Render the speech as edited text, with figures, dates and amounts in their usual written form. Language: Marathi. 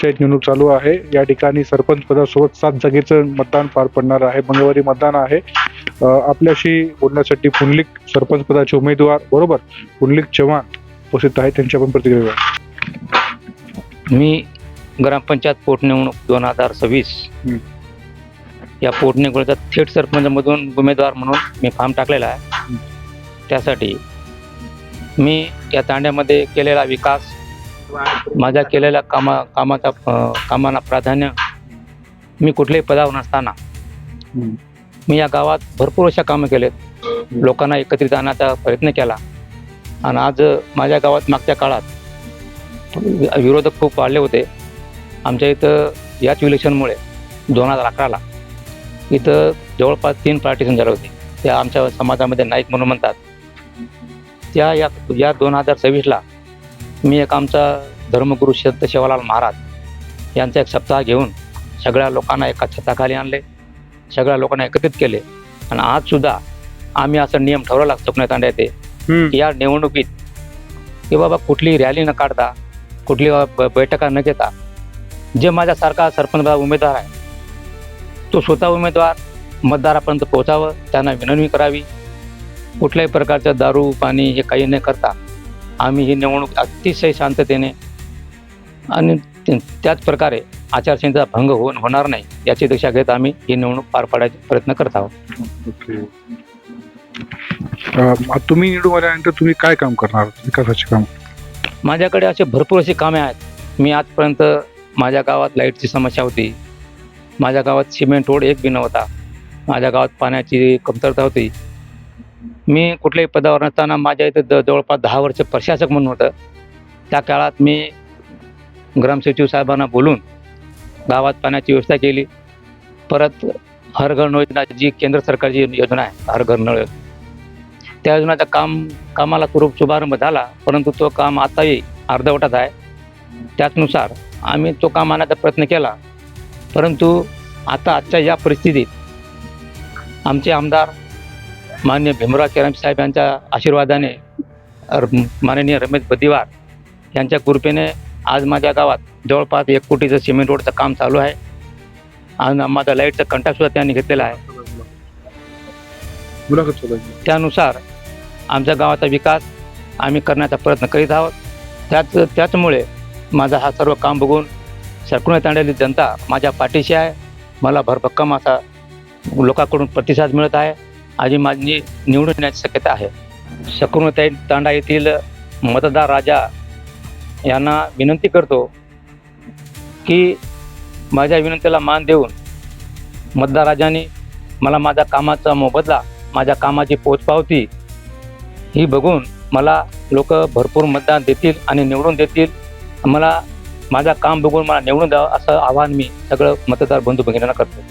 ग्रामपंचायत निवडणूक चालू आहे। या ठिकाणी सरपंच पदासोबत 7 जागेचं मतदान पार पडणार आहे। मंगळवारी मतदान आहे। आपल्याशी बोलण्यासाठी पुंडलिक सरपंच पदाचे उमेदवार बरोबर पुंडलिक चव्हाण उपस्थित आहेत। त्यांची आपण प्रतिक्रिया घेऊया। मी ग्रामपंचायत पोटनिवडणूक 2026 या पोटनिवडणुकीचा थेट सरपंचमधून उमेदवार म्हणून मी फॉर्म टाकलेला आहे। त्यासाठी मी या तांड्यामध्ये केलेला विकास, माझ्या केलेल्या कामांना प्राधान्य, मी कुठल्याही पदावर नसताना मी या गावात भरपूर अशा कामं केलेत, लोकांना एकत्रित आणण्याचा प्रयत्न केला। आणि आज माझ्या गावात मागच्या काळात विरोधक खूप वाढले होते। आमच्या इथं याच इलेक्शनमुळे 2011ला इथं जवळपास 3 पार्टिशन झाले होते। त्या आमच्या समाजामध्ये नाईक म्हणून म्हणतात। या 2026ला मी एक आमचा धर्मगुरू संत सेवालाल महाराज यांचा एक सप्ताह घेऊन सगळ्या लोकांना एका छताखाली आणले, सगळ्या लोकांना एकत्रित केले। आणि आज सुद्धा आम्ही असा नियम ठरवला स्वप्न तांड्या येते की या निवडणुकीत की बाबा कुठली रॅली न काढता, कुठली बैठका न घेता, जे माझ्यासारखा सरपंच उमेदवार आहे तो स्वतः उमेदवार मतदारापर्यंत पोहोचावं, त्यांना विनंती करावी। कुठल्याही प्रकारचं दारू पाणी हे काही न करता आम्ही ही निवडणूक अतिशय शांततेने आणि त्याच प्रकारे आचारसंहिता भंग होणार नाही याची दीक्षा घेत आम्ही ही निवडणूक पार पाडायचा प्रयत्न करत आहोत। तुम्ही निवडून आल्यानंतर तुम्ही काय काम करणार, विकासाचे काम? माझ्याकडे असे भरपूर अशी कामे आहेत। मी आजपर्यंत माझ्या गावात लाईटची समस्या होती, माझ्या गावात सिमेंट रोड एक बी नव्हता, माझ्या गावात पाण्याची कमतरता होती। मी कुठल्याही पदावर नसताना माझ्या इथं जवळपास 10 वर्ष प्रशासक म्हणून होतं। त्या काळात मी ग्रामसचिव साहेबांना बोलून गावात पाण्याची व्यवस्था केली। परत हर घर नळ योजना, जी केंद्र सरकारची योजना आहे हर घर नळ, त्या योजनेचा कामाला शुभारंभ झाला, परंतु तो काम आताही अर्धवटात आहे। त्याचनुसार आम्ही तो काम आणण्याचा प्रयत्न केला, परंतु आजच्या या परिस्थितीत आमचे आमदार माननीय भीमराव केराम साहेब यांच्या आशीर्वादाने, माननीय रमेश बद्दीवार यांच्या कृपेने आज माझ्या गावात जवळपास 1 कोटीचं सिमेंट रोडचं काम चालू आहे। आणि माझा लाईटचा कंटाक्टसुद्धा त्यांनी घेतलेला आहे। त्यानुसार आमच्या गावाचा विकास आम्ही करण्याचा प्रयत्न करीत आहोत। त्याचमुळे माझा हा सर्व काम बघून सरकुणे तांड्यातील जनता माझ्या पाठीशी आहे। मला भरभक्कम असा लोकांकडून प्रतिसाद मिळत आहे। आणि माझी निवडून येण्याची शक्यता आहे। सरकुणे तांडा येथील मतदार राजा यांना विनंती करतो की माझ्या विनंतीला मान देऊन मतदार राजांनी मला माझ्या कामाचा मोबदला, माझ्या कामाची पोचपावती ही बघून मला लोक भरपूर मतदान देतील आणि निवडून देतील। मला माझं काम बघून मला निवडून द्यावं असं आवाहन मी सगळं मतदार बंधू भगिनींना करतो।